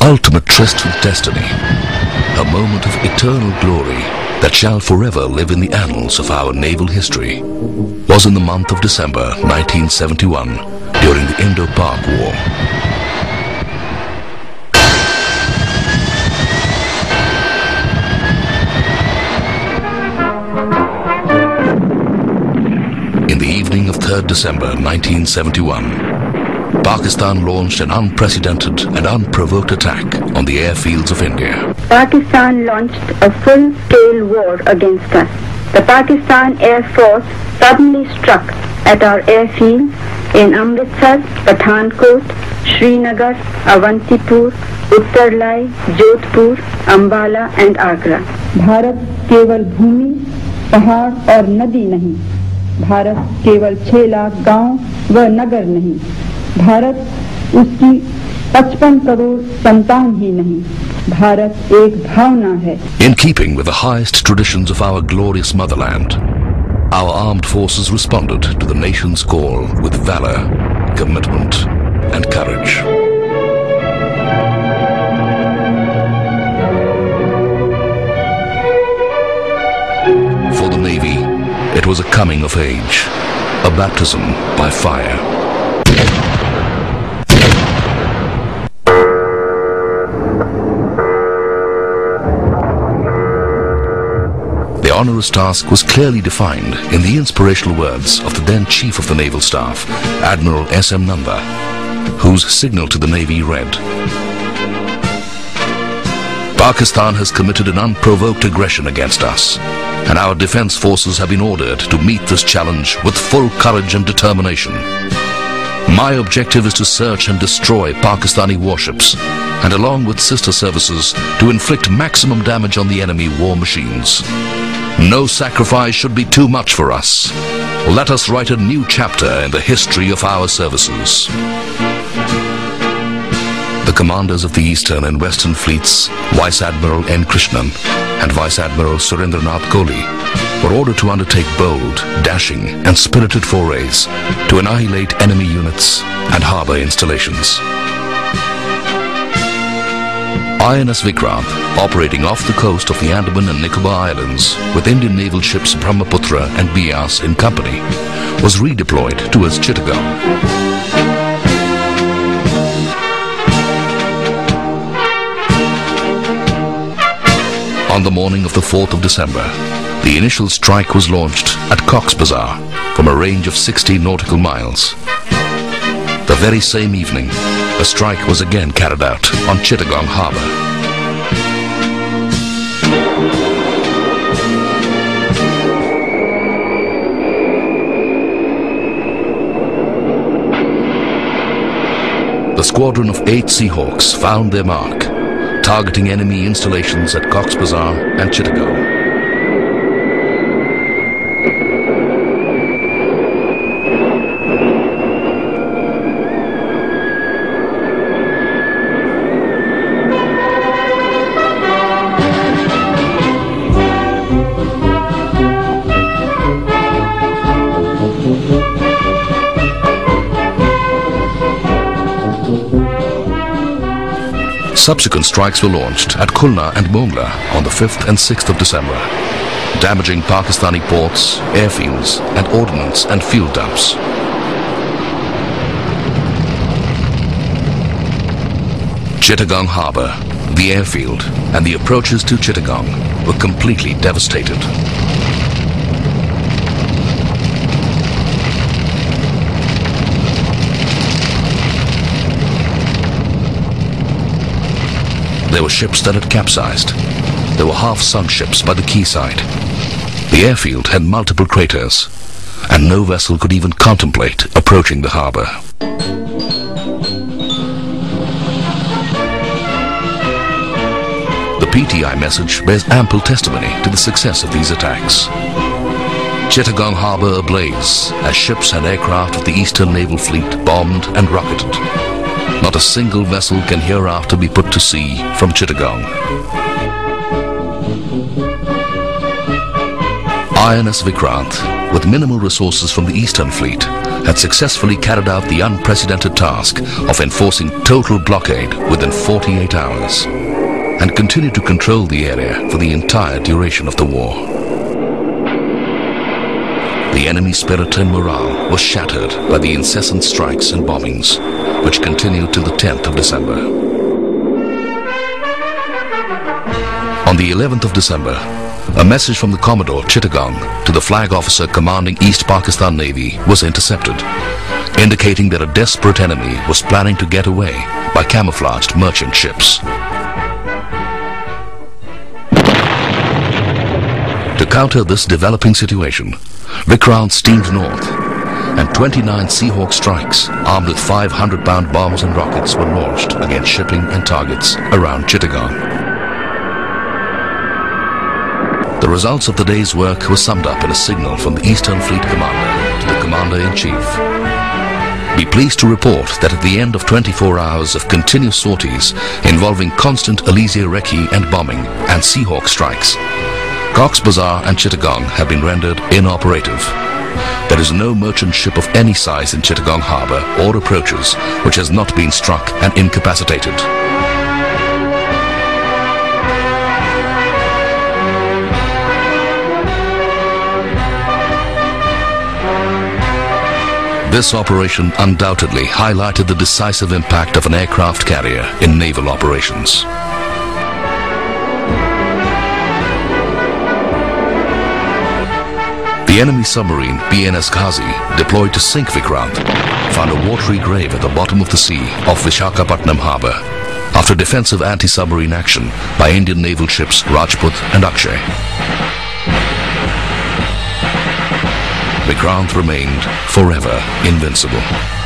ultimate tryst with destiny, a moment of eternal glory that shall forever live in the annals of our naval history, was in the month of December 1971 during the Indo-Pak War. In the evening of 3rd December 1971, Pakistan launched an unprecedented and unprovoked attack on the airfields of India. Pakistan launched a full-scale war against us. The Pakistan Air Force suddenly struck at our airfields in Amritsar, Pathankot, Srinagar, Avantipur, Uttarlai, Jodhpur, Ambala and Agra. Bharat केवल भूमि, पहाड़ और नदी नहीं, भारत केवल 6 लाख गांव व नगर नहीं, भारत उसकी 55 करोड़ संतान ही नहीं, भारत एक भावना है. In keeping with the highest traditions of our glorious motherland, our armed forces responded to the nation's call with valor, commitment and courage. For the Navy, it was a coming of age, a baptism by fire. The onerous task was clearly defined in the inspirational words of the then Chief of the Naval Staff, Admiral S.M. Nanda, whose signal to the Navy read, "Pakistan has committed an unprovoked aggression against us, and our defense forces have been ordered to meet this challenge with full courage and determination. My objective is to search and destroy Pakistani warships, and along with sister services, to inflict maximum damage on the enemy war machines. No sacrifice should be too much for us. Let us write a new chapter in the history of our services." The commanders of the Eastern and Western Fleets, Vice Admiral N. Krishnan and Vice Admiral Surendranath Kohli, were ordered to undertake bold, dashing and spirited forays to annihilate enemy units and harbour installations. INS Vikrant, operating off the coast of the Andaman and Nicobar Islands with Indian naval ships Brahmaputra and Bias in company, was redeployed towards Chittagong. On the morning of the 4th of December, the initial strike was launched at Cox's Bazar from a range of 60 nautical miles. The very same evening, a strike was again carried out on Chittagong Harbour. The squadron of 8 Seahawks found their mark, targeting enemy installations at Cox's Bazar and Chittagong. Subsequent strikes were launched at Khulna and Mongla on the 5th and 6th of December, damaging Pakistani ports, airfields and ordnance and fuel dumps. Chittagong Harbour, the airfield and the approaches to Chittagong were completely devastated. There were ships that had capsized. There were half-sunk ships by the quayside. The airfield had multiple craters, and no vessel could even contemplate approaching the harbour. The PTI message bears ample testimony to the success of these attacks. Chittagong Harbour ablaze as ships and aircraft of the Eastern Naval Fleet bombed and rocketed. Not a single vessel can hereafter be put to sea from Chittagong. INS Vikrant with minimal resources from the Eastern Fleet, had successfully carried out the unprecedented task of enforcing total blockade within 48 hours and continued to control the area for the entire duration of the war. The enemy's spirit and morale was shattered by the incessant strikes and bombings, which continued till the 10th of December. On the 11th of December, a message from the Commodore Chittagong to the flag officer commanding East Pakistan Navy was intercepted, indicating that a desperate enemy was planning to get away by camouflaged merchant ships. To counter this developing situation, Vikrant steamed north, and 29 Seahawk strikes armed with 500-pound bombs and rockets were launched against shipping and targets around Chittagong. The results of the day's work were summed up in a signal from the Eastern Fleet Commander to the Commander-in-Chief. Be pleased to report that at the end of 24 hours of continuous sorties involving constant Alizé recce and bombing and Seahawk strikes, Cox's Bazar and Chittagong have been rendered inoperative. There is no merchant ship of any size in Chittagong harbour or approaches which has not been struck and incapacitated. This operation undoubtedly highlighted the decisive impact of an aircraft carrier in naval operations. The enemy submarine PNS Ghazi, deployed to sink Vikrant, found a watery grave at the bottom of the sea off Vishakhapatnam harbour after defensive anti-submarine action by Indian naval ships Rajput and Akshay. Vikrant remained forever invincible.